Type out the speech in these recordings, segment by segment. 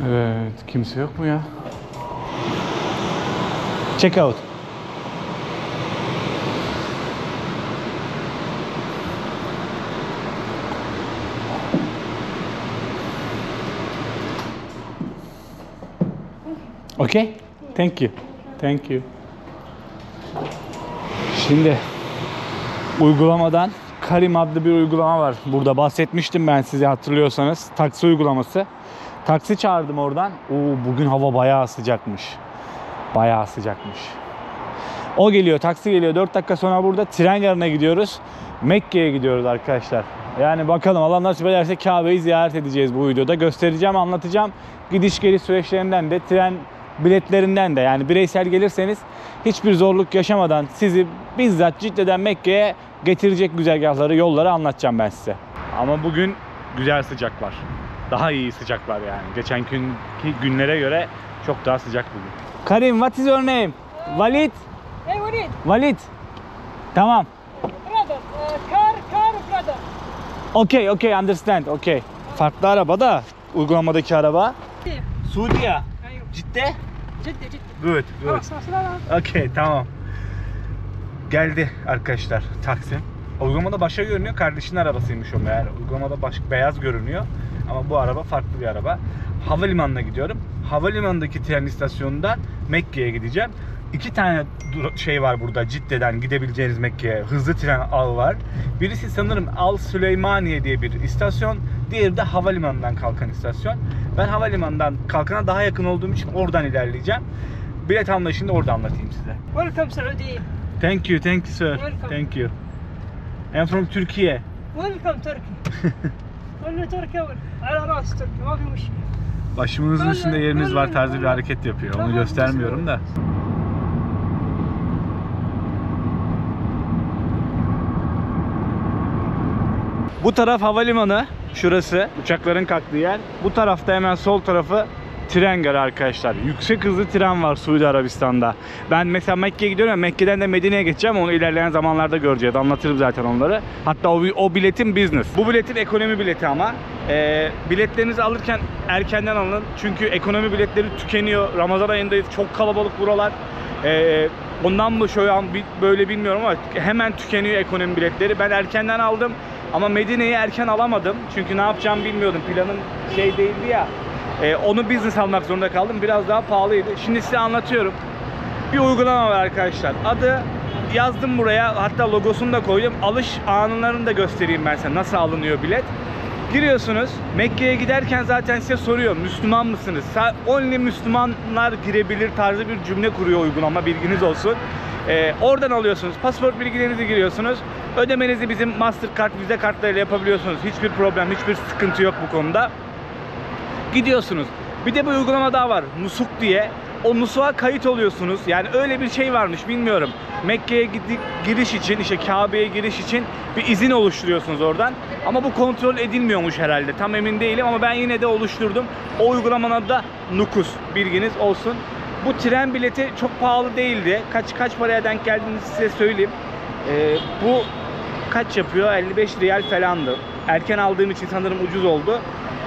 Evet, kimse yok mu ya? Check out. Okay? Thank you. Thank you. Şimdi uygulamadan Karim adlı bir uygulama var. Burada bahsetmiştim ben size, hatırlıyorsanız. Taksi uygulaması. Taksi çağırdım oradan. Bugün hava bayağı sıcakmış. Bayağı sıcakmış. O geliyor, taksi geliyor. 4 dakika sonra burada tren garına gidiyoruz. Mekke'ye gidiyoruz arkadaşlar. Yani bakalım, Allah nasip ederse Kabe'yi ziyaret edeceğiz bu videoda. Göstereceğim, anlatacağım. Gidiş geliş süreçlerinden de, tren biletlerinden de, yani bireysel gelirseniz hiçbir zorluk yaşamadan sizi bizzat Cidde'den Mekke'ye getirecek güzergahları, yolları anlatacağım ben size. Ama bugün güzel sıcak var. Daha iyi sıcak var yani. Geçen günkü günlere göre çok daha sıcak bugün. Karim, what is your name? Walid? Hey Walid. Walid. Tamam. Brother. Car brother. Okay, understand. Okay. Farklı araba da uygulamadaki araba. Suudiye. Cidde? Ciddi. Good. خلاص Okay, tamam. Geldi arkadaşlar taksi. Uygulamada başka görünüyor. Kardeşinin arabasıymış o meğer. Uygulamada beyaz görünüyor. Ama bu araba farklı bir araba. Havalimanına gidiyorum. Havalimanındaki tren istasyonundan Mekke'ye gideceğim. 2 tane şey var burada Cidde'den gidebileceğiniz Mekke'ye. Hızlı tren ağı var. Birisi sanırım Al Süleymaniye diye bir istasyon. Diğeri de havalimanından kalkan istasyon. Ben havalimanından kalkana daha yakın olduğum için oradan ilerleyeceğim. Bilet almayı şimdi orada anlatayım size. Welcome Saudi. Thank you sir. Welcome. Thank you. I'm from Türkiye. Welcome Turkey. كله تركي على راس تركي ما في مشكلة. Başımızın üstünde yeriniz var tarzı bir hareket yapıyor. Onu göstermiyorum da. Bu taraf havalimanı, şurası uçakların kalktığı yer. Bu tarafta hemen sol tarafı tren garı arkadaşlar. Yüksek hızlı tren var Suudi Arabistan'da. Ben mesela Mekke'ye gidiyorum, Mekke'den de Medine'ye geçeceğim. Onu ilerleyen zamanlarda göreceğiz. Anlatırım zaten onları. Hatta o biletin business. Bu biletin ekonomi bileti ama. Biletlerinizi alırken erkenden alın. Çünkü ekonomi biletleri tükeniyor. Ramazan ayındayız. Çok kalabalık buralar. Ondan mı şöyle an böyle bilmiyorum ama hemen tükeniyor ekonomi biletleri. Ben erkenden aldım. Ama Medine'yi erken alamadım. Çünkü ne yapacağımı bilmiyordum. Planım şey değildi ya. Onu business almak zorunda kaldım. Biraz daha pahalıydı. Şimdi size anlatıyorum. Bir uygulama var arkadaşlar. Adı yazdım buraya. Hatta logosunu da koydum. Alış anlarını da göstereyim ben size. Nasıl alınıyor bilet. Giriyorsunuz. Mekke'ye giderken zaten size soruyor. Müslüman mısınız? Only Müslümanlar girebilir tarzı bir cümle kuruyor uygulama. Bilginiz olsun. Oradan alıyorsunuz. Pasaport bilgilerinizi giriyorsunuz. Ödemenizi bizim Mastercard, Visa kartlarıyla yapabiliyorsunuz. Hiçbir problem, hiçbir sıkıntı yok bu konuda. Gidiyorsunuz. Bir de bir uygulama daha var. Nusuk diye. O nusuğa kayıt oluyorsunuz. Yani öyle bir şey varmış, bilmiyorum. Mekke'ye giriş için, işte Kabe'ye giriş için bir izin oluşturuyorsunuz oradan. Ama bu kontrol edilmiyormuş herhalde. Tam emin değilim ama ben yine de oluşturdum. O uygulamanın adı da Nukus. Bilginiz olsun. Bu tren bileti çok pahalı değildi. Kaç paraya denk geldiğini size söyleyeyim. Bu kaç yapıyor? 55 riyal falandı. Erken aldığım için sanırım ucuz oldu.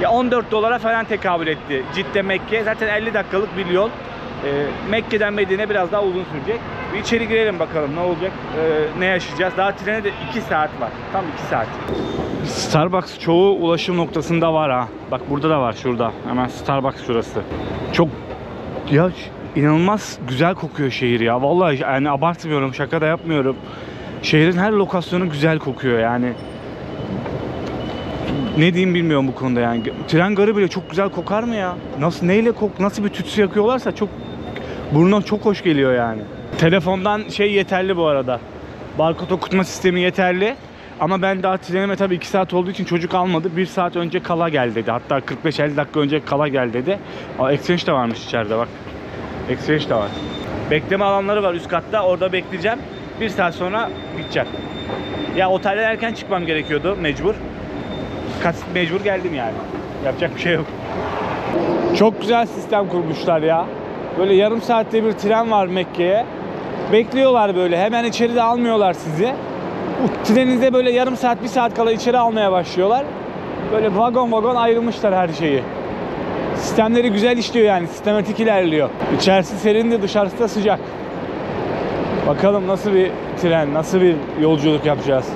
Ya 14 dolara falan tekabül etti. Cidde Mekke. Zaten 50 dakikalık bir yol. Mekke'den Medine biraz daha uzun sürecek. Bir içeri girelim bakalım ne olacak, ne yaşayacağız. Daha trene de 2 saat var. Tam 2 saat. Starbucks çoğu ulaşım noktasında var ha. Bak burada da var, şurada. Hemen Starbucks şurası. Çok ya inanılmaz güzel kokuyor şehir ya. Vallahi yani abartmıyorum, şaka da yapmıyorum. Şehrin her lokasyonu güzel kokuyor yani. Ne diyeyim bilmiyorum bu konuda yani. Tren garı bile çok güzel kokar mı ya? Nasıl bir tütsü yakıyorlarsa çok burnuna çok hoş geliyor yani. Telefondan şey yeterli bu arada. Barkod okutma sistemi yeterli. Ama ben daha trenime tabii 2 saat olduğu için çocuk almadı. 1 saat önce kala gel dedi. Hatta 45-50 dakika önce kala gel dedi. Exchange de varmış içeride bak. Exchange de var. Bekleme alanları var üst katta. Orada bekleyeceğim. 1 saat sonra gideceğim. Ya otelden erken çıkmam gerekiyordu mecbur. Mecbur geldim yani. Yapacak bir şey yok. Çok güzel sistem kurmuşlar ya. Böyle yarım saatte bir tren var Mekke'ye. Bekliyorlar böyle. Hemen içeride almıyorlar sizi. Treninize böyle yarım saat, 1 saat kala içeri almaya başlıyorlar. Böyle vagon vagon ayrılmışlar her şeyi. Sistemleri güzel işliyor yani. Sistematik ilerliyor. İçerisi serin de dışarısı da sıcak. Bakalım nasıl bir tren, nasıl bir yolculuk yapacağız.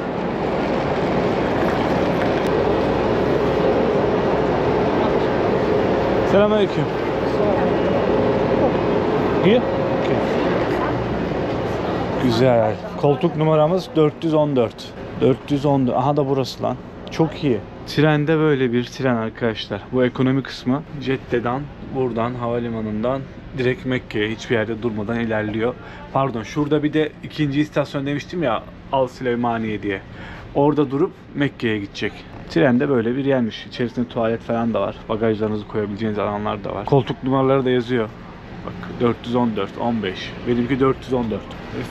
Selamünaleyküm. İyi. Okay. Güzel. Koltuk numaramız 414. 414. Aha da burası lan. Çok iyi. Trende böyle bir tren arkadaşlar. Bu ekonomi kısmı. Jedde'den, buradan, havalimanından direkt Mekke'ye hiçbir yerde durmadan ilerliyor. Pardon, şurada bir de ikinci istasyon demiştim ya, Al Süleymaniye diye. Orada durup Mekke'ye gidecek. Trende böyle bir yermiş. İçerisinde tuvalet falan da var. Bagajlarınızı koyabileceğiniz alanlar da var. Koltuk numaraları da yazıyor. Bak 414, 15. Benimki 414.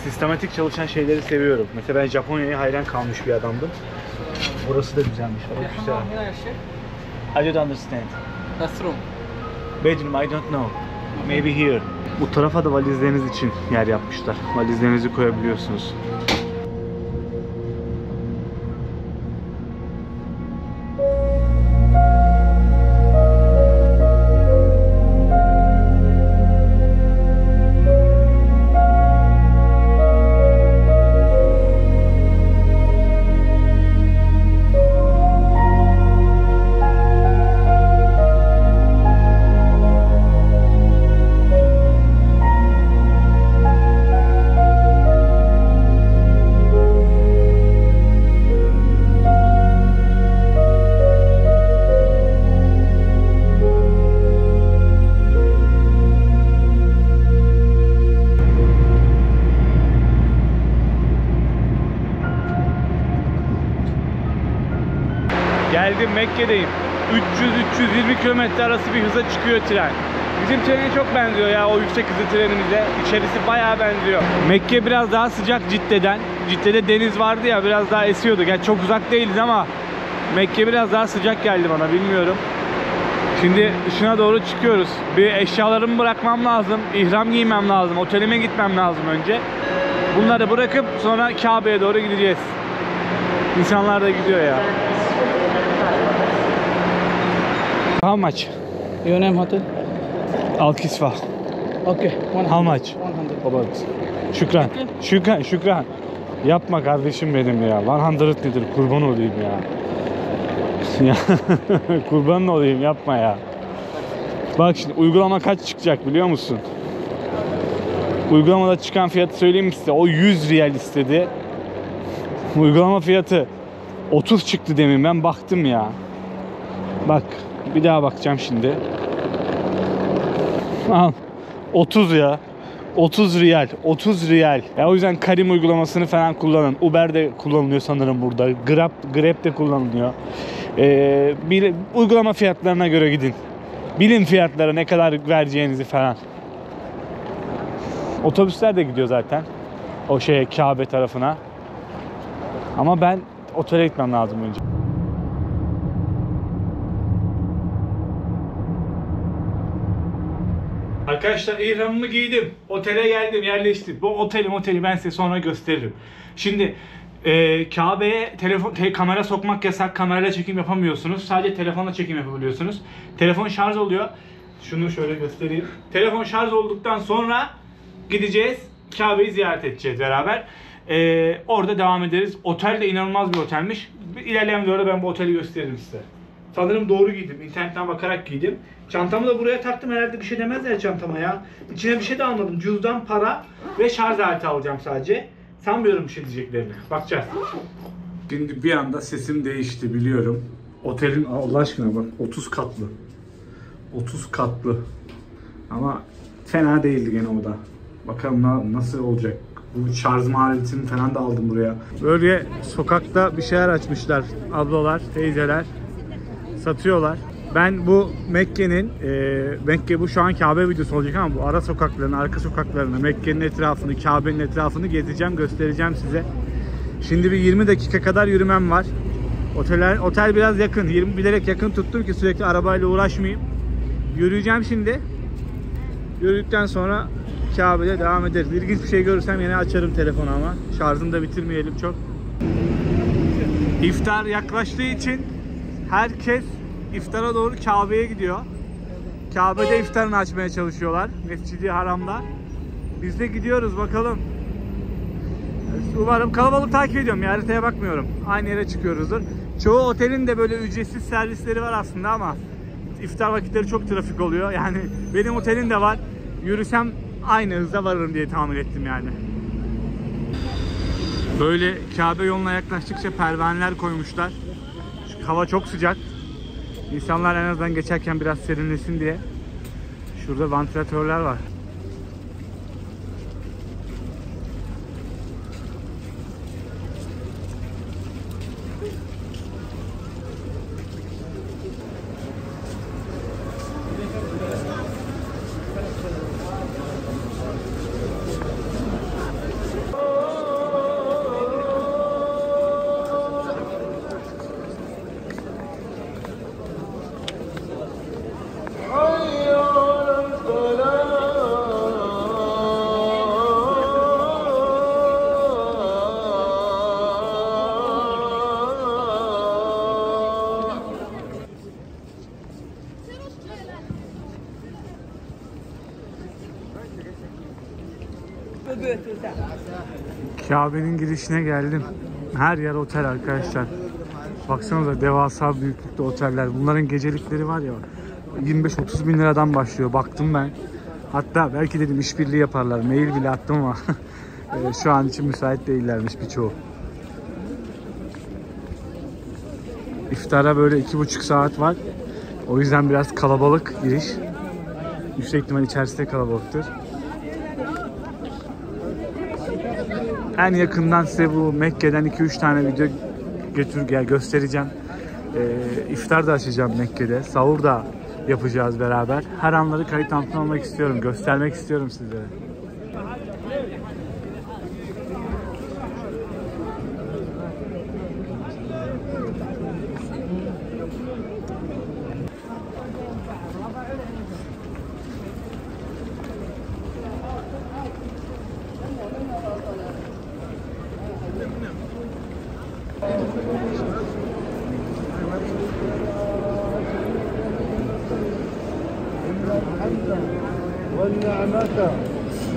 Sistematik çalışan şeyleri seviyorum. Mesela ben Japonya'ya hayran kalmış bir adamdım. Burası da güzelmiş. Güzel. I don't understand. That's room. Bedroom, I don't know. Maybe here. Bu tarafa da valizleriniz için yer yapmışlar. Valizlerinizi koyabiliyorsunuz. Geldim, Mekke'deyim. 300-320 kilometre arası bir hıza çıkıyor tren. Bizim trene çok benziyor ya, o yüksek hızlı trenimize. İçerisi bayağı benziyor. Mekke biraz daha sıcak Cidde'den. Cidde'de deniz vardı ya, biraz daha esiyordu. Gerçi çok uzak değiliz ama Mekke biraz daha sıcak geldi bana, bilmiyorum. Şimdi dışına doğru çıkıyoruz. Bir eşyalarımı bırakmam lazım. İhram giymem lazım. Otelime gitmem lazım önce. Bunları bırakıp sonra Kabe'ye doğru gideceğiz. İnsanlar da gidiyor ya. How much? Your name hotel? Al Kisva. Okay. How much? 100. Baba. Şükran. Şükran. Şükran. Yapma kardeşim benim ya. 100 nedir? Kurban olayım ya. Ya kurban olayım, yapma ya. Bak şimdi uygulama kaç çıkacak biliyor musun? Uygulamada çıkan fiyatı söyleyeyim mi size? O 100 riyal istedi. Uygulama fiyatı 30 çıktı demin, ben baktım ya. Bak bir daha bakacağım şimdi. Al 30 ya. 30 riyal. 30 riyal. Ya o yüzden Karim uygulamasını falan kullanın. Uber de kullanılıyor sanırım burada. Grab de kullanılıyor. Uygulama fiyatlarına göre gidin. Bilin fiyatlara ne kadar vereceğinizi falan. Otobüsler de gidiyor zaten. O şeye, Kabe tarafına. Ama ben otele gitmem lazım önce. Arkadaşlar ihramımı giydim. Otele geldim, yerleştim. Bu oteli ben size sonra gösteririm. Şimdi Kabe'ye kamera sokmak yasak. Kamerayla çekim yapamıyorsunuz. Sadece telefonla çekim yapabiliyorsunuz. Telefon şarj oluyor. Şunu şöyle göstereyim. Telefon şarj olduktan sonra gideceğiz. Kabe'yi ziyaret edeceğiz beraber. Orada devam ederiz. Otel de inanılmaz bir otelmiş. İlerleyen videoda ben bu oteli gösteririm size. Sanırım doğru giydim. İnternetten bakarak giydim. Çantamı da buraya taktım. Herhalde bir şey demezler çantama ya. İçine bir şey de almadım. Cüzdan, para ve şarj aleti alacağım sadece. Sanmıyorum bir şey diyeceklerini. Bakacağız. Şimdi bir anda sesim değişti biliyorum. Otelin Allah aşkına bak 30 katlı. 30 katlı. Ama fena değildi gene o da. Bakalım nasıl olacak. Bu şarj aletini falan da aldım buraya. Böyle sokakta bir şeyler açmışlar. Ablalar, teyzeler satıyorlar. Ben bu Mekke'nin, Mekke bu şu an Kabe videosu olacak ama bu ara sokaklarını, arka sokaklarını, Mekke'nin etrafını, Kabe'nin etrafını gezeceğim, göstereceğim size. Şimdi bir 20 dakika kadar yürümem var. Otel biraz yakın, bilerek yakın tuttum ki sürekli arabayla uğraşmayayım. Yürüyeceğim şimdi. Yürüdükten sonra Kabe'de devam ederiz. İlginç bir şey görürsem yine açarım telefonu ama. Şarjını da bitirmeyelim çok. İftar yaklaştığı için herkes iftara doğru Kabe'ye gidiyor. Kabe'de iftarını açmaya çalışıyorlar. Mescid-i Haram'da. Biz de gidiyoruz bakalım. Umarım kalabalık takip ediyorum ya, haritaya bakmıyorum. Aynı yere çıkıyoruzdur. Çoğu otelin de böyle ücretsiz servisleri var aslında ama iftar vakitleri çok trafik oluyor. Yani benim otelin de var. Yürüsem aynı hızda varırım diye tahmin ettim yani. Böyle Kabe yoluna yaklaştıkça pervaneler koymuşlar. Çünkü hava çok sıcak. İnsanlar en azından geçerken biraz serinlesin diye. Şurada vantilatörler var. Kabe'nin girişine geldim. Her yer otel arkadaşlar. Baksanıza devasa büyüklükte oteller. Bunların gecelikleri var ya 25-30 bin liradan başlıyor. Baktım ben. Hatta belki dedim işbirliği yaparlar. Mail bile attım ama şu an için müsait değillermiş birçoğu. İftara böyle 2,5 saat var. O yüzden biraz kalabalık giriş. Yüksek ihtimal içerisinde kalabalıktır. En yakından size bu Mekke'den 2-3 tane video göstereceğim. İftar da açacağım Mekke'de. Sahur da yapacağız beraber. Her anları kayıt altına almak istiyorum. Göstermek istiyorum sizlere. والنعمة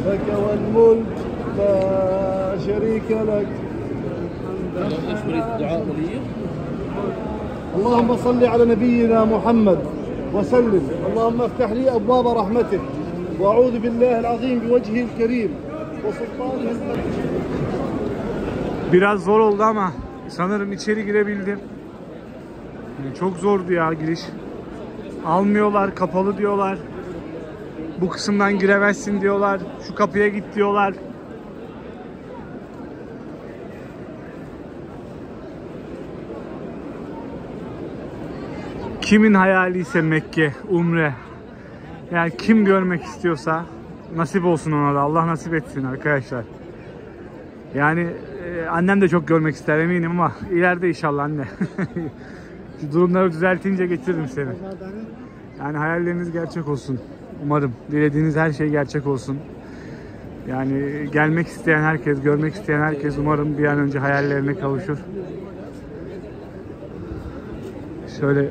لك والملك لا شريك لك. اللهم صل على نبينا محمد وسلم. اللهم افتح لي أبواب رحمتك وأعوذ بالله العظيم بوجهه الكريم وسلطانه. Biraz zor oldu ama sanırım içeri girebildim. Çok zordu ya giriş. Almıyorlar, kapalı diyorlar. Bu kısımdan giremezsin diyorlar. Şu kapıya git diyorlar. Kimin hayali ise Mekke, Umre. Yani kim görmek istiyorsa nasip olsun ona da. Allah nasip etsin arkadaşlar. Yani annem de çok görmek ister eminim ama ileride inşallah anne. Şu durumları düzeltince getiririm seni. Yani hayalleriniz gerçek olsun. Umarım dilediğiniz her şey gerçek olsun. Yani gelmek isteyen herkes, görmek isteyen herkes umarım bir an önce hayallerine kavuşur. Şöyle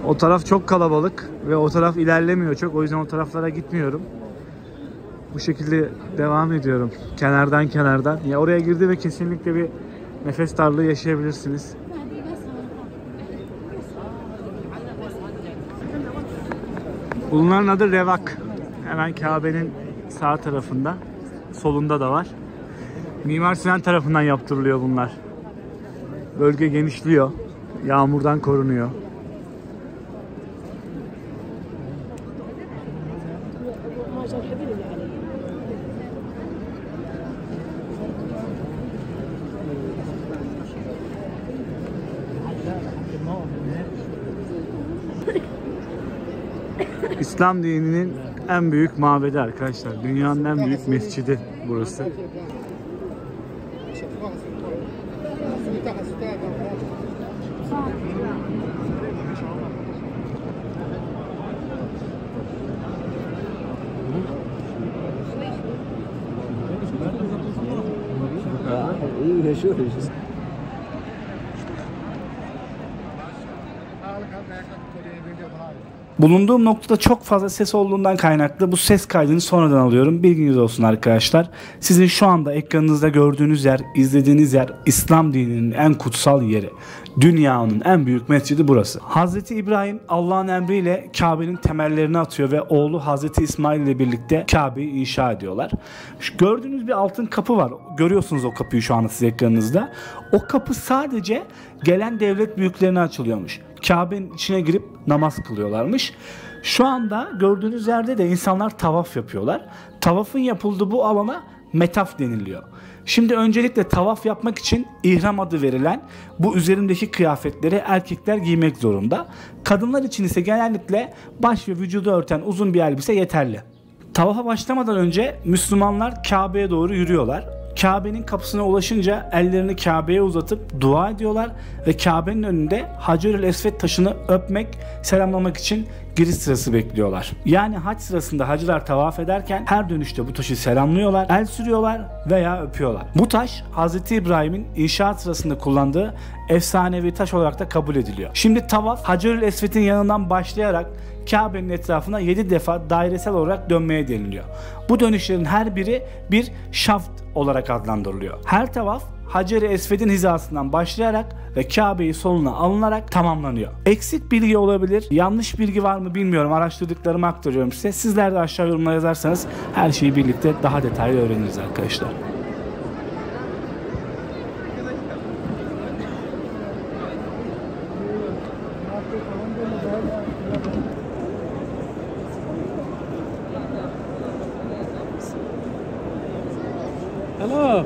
o taraf çok kalabalık ve o taraf ilerlemiyor çok. O yüzden o taraflara gitmiyorum. Bu şekilde devam ediyorum. Kenardan. Ya oraya girdi ve kesinlikle bir nefes darlığı yaşayabilirsiniz. Bunların adı Revak. Hemen Kabe'nin sağ tarafında. Solunda da var. Mimar Sinan tarafından yaptırılıyor bunlar. Bölge genişliyor. Yağmurdan korunuyor. İslam dininin en büyük mabedi arkadaşlar. Dünyanın en büyük mescidi burası. Bulunduğum noktada çok fazla ses olduğundan kaynaklı bu ses kaydını sonradan alıyorum. Bilginiz olsun arkadaşlar. Sizin şu anda ekranınızda gördüğünüz yer, izlediğiniz yer İslam dininin en kutsal yeri. Dünyanın en büyük mescidi burası. Hazreti İbrahim Allah'ın emriyle Kabe'nin temellerini atıyor ve oğlu Hazreti İsmail ile birlikte Kabe'yi inşa ediyorlar. Şu gördüğünüz bir altın kapı var. Görüyorsunuz o kapıyı şu anda siz ekranınızda. O kapı sadece gelen devlet büyüklerine açılıyormuş. Kabe'nin içine girip namaz kılıyorlarmış. Şu anda gördüğünüz yerde de insanlar tavaf yapıyorlar. Tavafın yapıldığı bu alana metaf deniliyor. Şimdi öncelikle tavaf yapmak için ihram adı verilen bu üzerindeki kıyafetleri erkekler giymek zorunda. Kadınlar için ise genellikle baş ve vücudu örten uzun bir elbise yeterli. Tavafa başlamadan önce Müslümanlar Kabe'ye doğru yürüyorlar. Kabe'nin kapısına ulaşınca ellerini Kabe'ye uzatıp dua ediyorlar ve Kabe'nin önünde Hacer-ül Esved taşını öpmek, selamlamak için giriş sırası bekliyorlar. Yani hac sırasında hacılar tavaf ederken her dönüşte bu taşı selamlıyorlar, el sürüyorlar veya öpüyorlar. Bu taş Hz. İbrahim'in inşaat sırasında kullandığı efsanevi taş olarak da kabul ediliyor. Şimdi tavaf Hacer-ül Esved'in yanından başlayarak Kabe'nin etrafına 7 defa dairesel olarak dönmeye deniliyor. Bu dönüşlerin her biri bir şaft olarak adlandırılıyor. Her tavaf Hacer-i Esved'in hizasından başlayarak ve Kabe'yi soluna alınarak tamamlanıyor. Eksik bilgi olabilir, yanlış bilgi var mı bilmiyorum. Araştırdıklarımı aktarıyorum size. Sizler de aşağı yorumlara yazarsanız her şeyi birlikte daha detaylı öğreniriz arkadaşlar. Hello.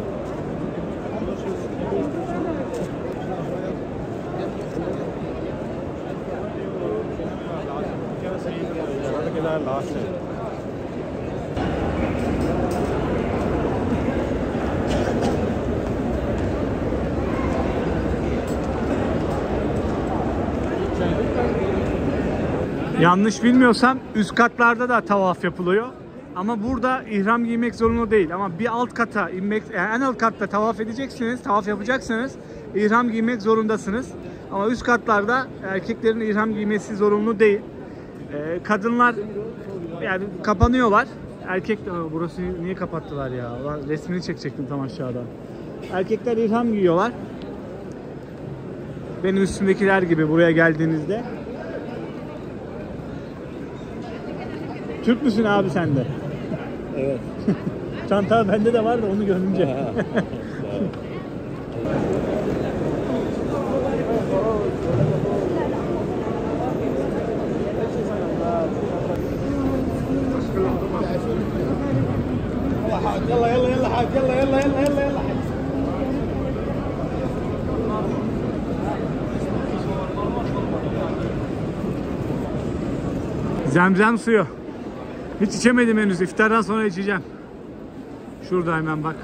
Yanlış bilmiyorsam üst katlarda da tavaf yapılıyor. Ama burada ihram giymek zorunlu değil. Ama bir alt kata inmek, yani en alt katta tavaf edeceksiniz, tavaf yapacaksınız. İhram giymek zorundasınız. Ama üst katlarda erkeklerin ihram giymesi zorunlu değil. Kadınlar yani kapanıyorlar. Burası niye kapattılar ya? Resmini çekecektim tam aşağıda. Erkekler ihram giyiyorlar. Benim üstümdekiler gibi buraya geldiğinizde. Türk müsün abi sen de? Evet. Çanta bende de var da onu görünce. يلا يلا يلا حاج يلا يلا يلا يلا يلا Zemzem suyu. Hiç içemedim henüz. İftardan sonra içeceğim. Şurada hemen bak.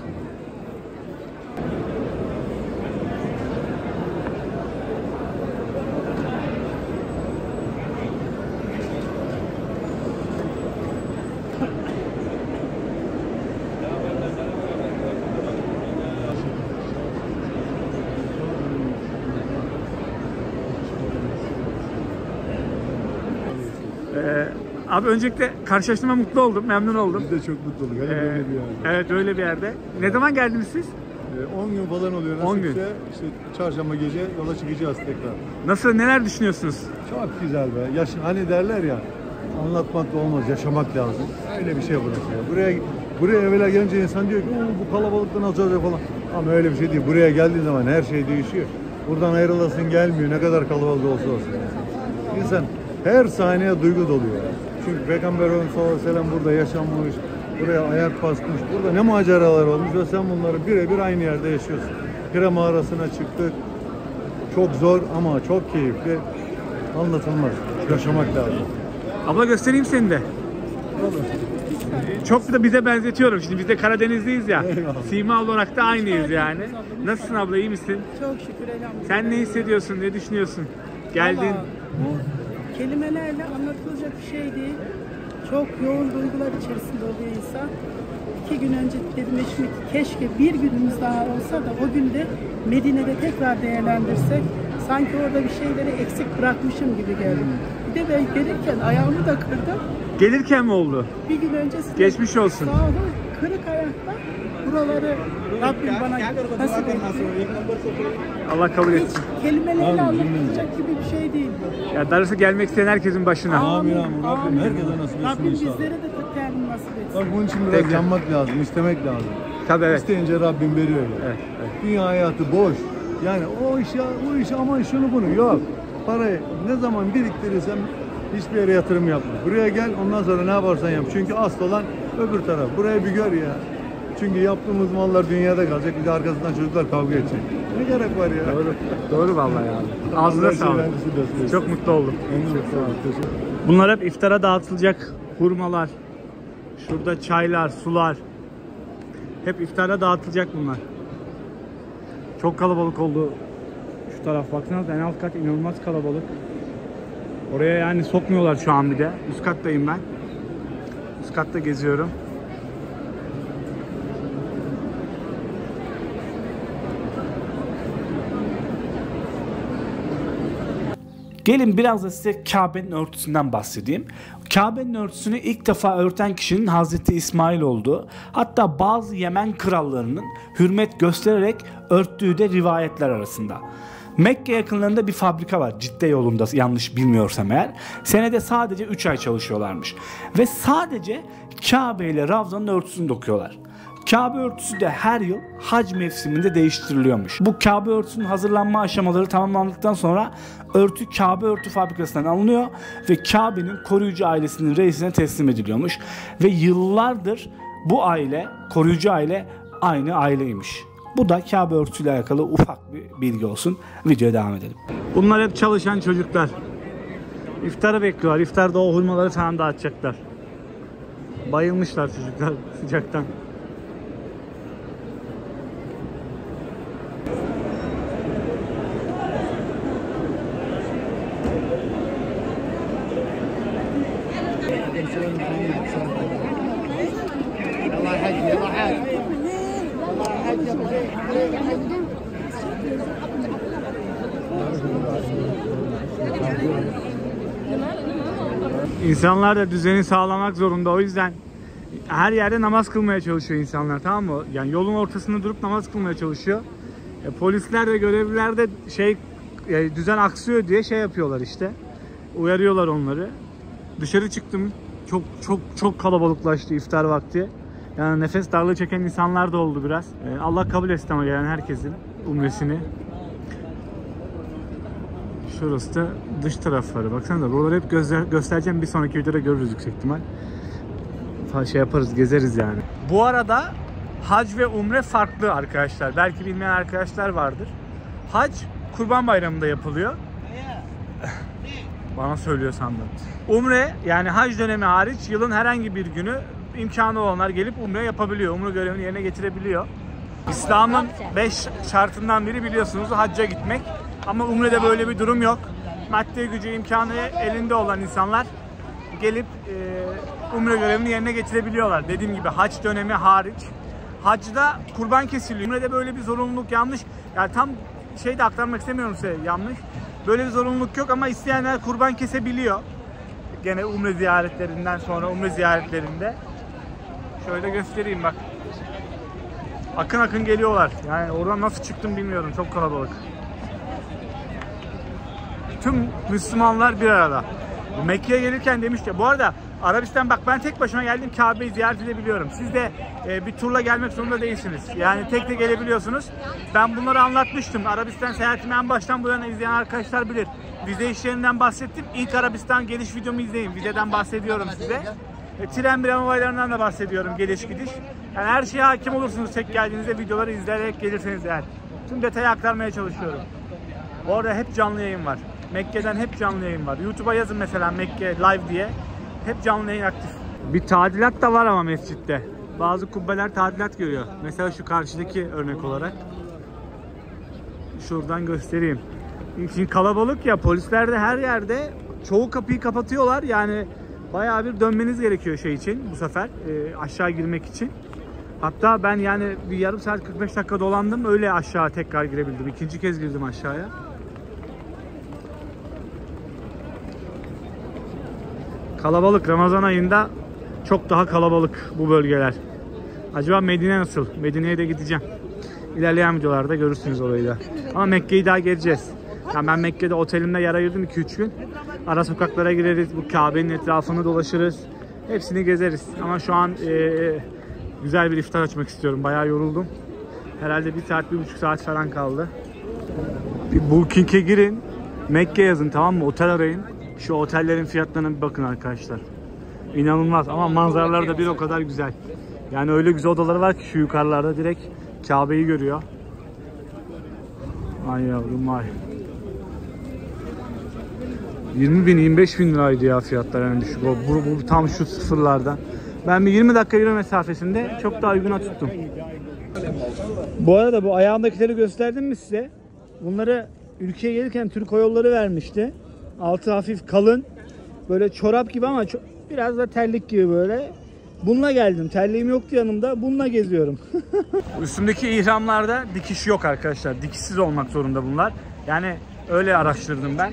Abi öncelikle karşılaştığıma mutlu oldum, memnun oldum. Biz de çok mutlu olduk. Hele böyle bir yerde. Evet, öyle bir yerde. Ne zaman geldiniz siz? 10 gün falan oluyor. 10 gün. Nasipse işte çarşamba gece yola çıkacağız tekrar. Nasıl, neler düşünüyorsunuz? Çok güzel be. Hani derler ya, anlatmak da olmaz, yaşamak lazım. Öyle bir şey burası ya. Buraya evvela gelince insan diyor ki bu kalabalıktan nasıl olacak falan. Ama öyle bir şey değil. Buraya geldiğin zaman her şey değişiyor. Buradan ayrılasın gelmiyor. Ne kadar kalabalık olsa olsun. İnsan her saniye duygu doluyor. Çünkü Peygamber Efendimiz sallallahu aleyhi ve sellem burada yaşanmış, buraya ayak basmış, burada ne maceralar olmuş ve sen bunları birebir aynı yerde yaşıyorsun. Hira mağarasına çıktık. Çok zor ama çok keyifli. Anlatılmaz. Yaşamak lazım. Abla göstereyim seni de. Çok da bize benzetiyorum. Şimdi biz de Karadenizliyiz ya. Sima olarak da aynıyız yani. Nasılsın abla, iyi misin? Çok şükür elhamdülillah. Sen ne hissediyorsun, ne düşünüyorsun? Geldin. Vallahi bu kelimelerle anlatılacak bir şey değil. Çok yoğun duygular içerisinde oluyor insan. 2 gün önce dedim eşime ki keşke bir günümüz daha olsa da o günde Medine'de tekrar değerlendirsek. Sanki orada bir şeyleri eksik bırakmışım gibi geldi. Bir de ben gelirken ayağımı da kırdım. Gelirken mi oldu? Bir gün öncesinde Geçmiş olsun. sağ olun, kırık ayakta buraları Rabbim bana nasip etti. Allah kabul Hiç etsin. kelimelerle anlatılacak gibi bir şey değil bu. Ya darısı gelmek isteyen herkesin başına. Amin amin. Rabbim herkese nasip etsin Rabbim inşallah. bizlere de tekrarını nasip etsin. Bak bunun için biraz Peki. yanmak lazım, istemek lazım. Tabii evet. İsteyince Rabbim veriyor ya. Evet, evet. Dünya hayatı boş. Yani o iş aman şunu bunu yok. Parayı ne zaman biriktirirsen hiçbir yere yatırım yapma. Buraya gel, ondan sonra ne yaparsan yap. Çünkü asıl olan öbür taraf. Burayı bir gör ya. Çünkü yaptığımız mallar dünyada kalacak. Bir de arkasından çocuklar kavga edecek. Ne gerek var ya? Doğru. Doğru vallahi abi. Ağzına sağlık. Çok mutlu oldum. Bunlar hep iftara dağıtılacak hurmalar. Şurada çaylar, sular. Hep iftara dağıtılacak bunlar. Çok kalabalık oldu şu taraf. Baksanıza en alt kat inanılmaz kalabalık. Oraya yani sokmuyorlar şu an bir de. Üst kattayım ben. Üst katta geziyorum. Gelin biraz da size Kabe'nin örtüsünden bahsedeyim. Kabe'nin örtüsünü ilk defa örten kişinin Hazreti İsmail olduğu, hatta bazı Yemen krallarının hürmet göstererek örttüğü de rivayetler arasında. Mekke yakınlarında bir fabrika var, Cidde yolunda yanlış bilmiyorsam eğer. Senede sadece 3 ay çalışıyorlarmış. Ve sadece Kabe ile Ravza'nın örtüsünü dokuyorlar. Kabe örtüsü de her yıl hac mevsiminde değiştiriliyormuş. Bu Kabe örtüsünün hazırlanma aşamaları tamamlandıktan sonra örtü Kabe örtü fabrikasından alınıyor ve Kabe'nin koruyucu ailesinin reisine teslim ediliyormuş. Ve yıllardır bu aile, koruyucu aile aynı aileymiş. Bu da Kabe örtüsüyle alakalı ufak bir bilgi olsun. Videoya devam edelim. Bunlar hep çalışan çocuklar. İftarı bekliyorlar. İftarda o hurmaları falan dağıtacaklar. Bayılmışlar çocuklar sıcaktan. İnsanlar da düzeni sağlamak zorunda. O yüzden her yerde namaz kılmaya çalışıyor insanlar, tamam mı? Yani yolun ortasında durup namaz kılmaya çalışıyor. Polisler ve görevliler de düzen aksıyor diye şey yapıyorlar işte. Uyarıyorlar onları. Dışarı çıktım. Çok kalabalıklaştı iftar vakti. Yani nefes darlığı çeken insanlar da oldu biraz. Allah kabul etsin ama gelen herkesin umresini. Şurası da dış tarafları. Baksanıza buraları hep göstereceğim. Bir sonraki videoda görürüz yüksek ihtimal. Şey yaparız, gezeriz yani. Bu arada hac ve umre farklı arkadaşlar. Belki bilmeyen arkadaşlar vardır. Hac Kurban Bayramı'nda yapılıyor. Bana söylüyor sandım. Umre yani hac dönemi hariç yılın herhangi bir günü imkanı olanlar gelip umre yapabiliyor. Umre görevini yerine getirebiliyor. İslam'ın 5 şartından biri biliyorsunuz hacca gitmek. Ama umrede böyle bir durum yok. Maddi gücü, imkanı elinde olan insanlar gelip umre görevini yerine getirebiliyorlar. Dediğim gibi hac dönemi hariç. Hacda kurban kesiliyor. Umrede böyle bir zorunluluk yanlış. Yani tam şey de aktarmak istemiyorum size, yanlış. Böyle bir zorunluluk yok ama isteyenler kurban kesebiliyor. Gene umre ziyaretlerinden sonra, umre ziyaretlerinde. Şöyle göstereyim bak. Akın akın geliyorlar. Yani oradan nasıl çıktım bilmiyorum. Çok kalabalık. Tüm Müslümanlar bir arada. Mekke'ye gelirken demişti. Bu arada Arabistan, bak ben tek başıma geldim, Kabe'yi ziyaret edebiliyorum. Siz de bir turla gelmek zorunda değilsiniz. Yani tek de gelebiliyorsunuz. Ben bunları anlatmıştım. Arabistan seyahatimi en baştan bu yana izleyen arkadaşlar bilir. Vize işlerinden bahsettim. İlk Arabistan geliş videomu izleyin. Vizeden bahsediyorum size. Tren bilen olaylarından da bahsediyorum, geliş gidiş. Yani her şeye hakim olursunuz tek geldiğinizde, videoları izleyerek gelirseniz eğer. Tüm detayı aktarmaya çalışıyorum. Bu arada hep canlı yayın var. Mekke'den hep canlı yayın var. YouTube'a yazın mesela Mekke Live diye. Hep canlı yayın aktif. Bir tadilat da var ama mescitte. Bazı kubbeler tadilat görüyor. Mesela şu karşıdaki örnek olarak. Şuradan göstereyim. Şimdi kalabalık ya, polisler de her yerde. Çoğu kapıyı kapatıyorlar. Yani bayağı bir dönmeniz gerekiyor şey için bu sefer. Aşağı girmek için. Hatta ben yani bir yarım saat 45 dakika dolandım. Öyle aşağı tekrar girebildim. İkinci kez girdim aşağıya. Kalabalık. Ramazan ayında çok daha kalabalık bu bölgeler. Acaba Medine nasıl? Medine'ye de gideceğim. İlerleyen videolarda görürsünüz orayı da. Ama Mekke'yi daha gezeceğiz. Yani ben Mekke'de otelimde yer ayırdım 2-3 gün. Ara sokaklara gireriz. Bu Kabe'nin etrafını dolaşırız. Hepsini gezeriz. Ama şu an güzel bir iftar açmak istiyorum. Bayağı yoruldum. Herhalde 1 saat, 1,5 saat falan kaldı. Bir Booking'e girin. Mekke yazın, tamam mı? Otel arayın. Şu otellerin fiyatlarına bir bakın arkadaşlar. İnanılmaz ama manzaralar da bir o kadar güzel. Yani öyle güzel odaları var ki şu yukarılarda direkt Kabe'yi görüyor. Ay yavrum ay. 20.000-25.000 liraydı ya fiyatlar yani düşük. Bu tam şu sıfırlardan. Ben bir 20 dakika yürüme mesafesinde çok daha uyguna tuttum. Bu arada bu ayağımdakileri gösterdim mi size? Bunları ülkeye gelirken Türk Hava Yolları vermişti. Altı hafif kalın. Böyle çorap gibi ama biraz da terlik gibi böyle. Bununla geldim. Terliğim yoktu yanımda. Bununla geziyorum. Üstümdeki ihramlarda dikiş yok arkadaşlar. Dikişsiz olmak zorunda bunlar. Yani öyle araştırdım ben.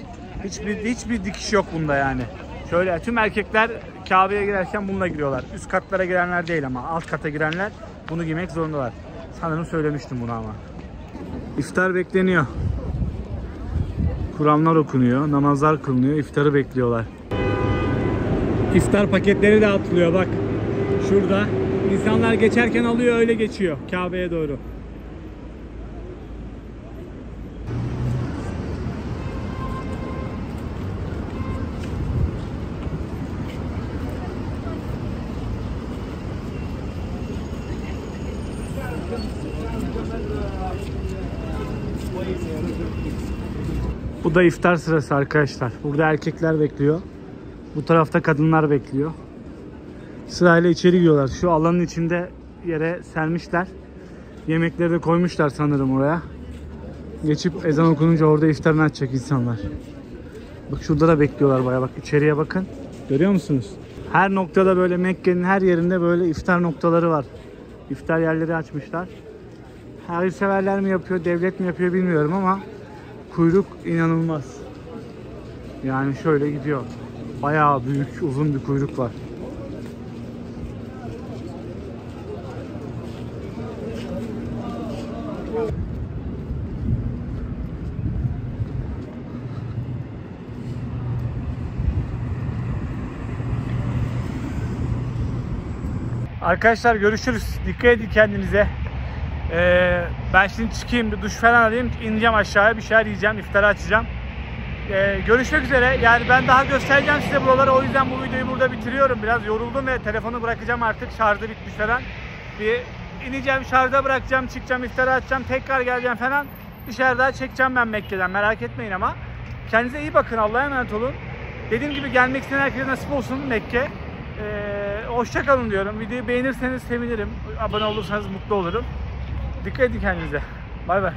Hiçbir dikiş yok bunda yani. Şöyle tüm erkekler Kabe'ye girerken bununla giriyorlar. Üst katlara girenler değil ama alt kata girenler bunu giymek zorundalar. Sanırım söylemiştim bunu ama. İftar bekleniyor. Kur'anlar okunuyor, namazlar kılınıyor, iftarı bekliyorlar. İftar paketleri dağıtılıyor bak. Şurada. İnsanlar geçerken alıyor, öyle geçiyor Kabe'ye doğru. Bu da iftar sırası arkadaşlar. Burada erkekler bekliyor. Bu tarafta kadınlar bekliyor. Sırayla içeri giriyorlar. Şu alanın içinde yere sermişler. Yemekleri de koymuşlar sanırım oraya. Geçip ezan okununca orada iftarını açacak insanlar. Bak şurada da bekliyorlar bayağı. Bak içeriye bakın. Görüyor musunuz? Her noktada böyle Mekke'nin her yerinde böyle iftar noktaları var. İftar yerleri açmışlar. Hayırseverler mi yapıyor, devlet mi yapıyor bilmiyorum ama kuyruk inanılmaz. Yani şöyle gidiyor. Bayağı büyük, uzun bir kuyruk var. Arkadaşlar görüşürüz. Dikkat edin kendinize. Ben şimdi çıkayım, bir duş falan alayım. İneceğim aşağıya, bir şeyler yiyeceğim, iftarı açacağım. Görüşmek üzere. Yani ben daha göstereceğim size buraları. O yüzden bu videoyu burada bitiriyorum. Biraz yoruldum ve telefonu bırakacağım artık. Şarjı bitmiş falan. Bir ineceğim, şarja bırakacağım, çıkacağım, iftarı açacağım, tekrar geleceğim falan. Bir şeyler daha çekeceğim ben Mekke'den. Merak etmeyin ama. Kendinize iyi bakın. Allah'a emanet olun. Dediğim gibi gelmek isteyen herkese nasip olsun Mekke. Hoşça kalın diyorum. Videoyu beğenirseniz sevinirim. Abone olursanız mutlu olurum. Dikkat edin kendinize. Bay bay.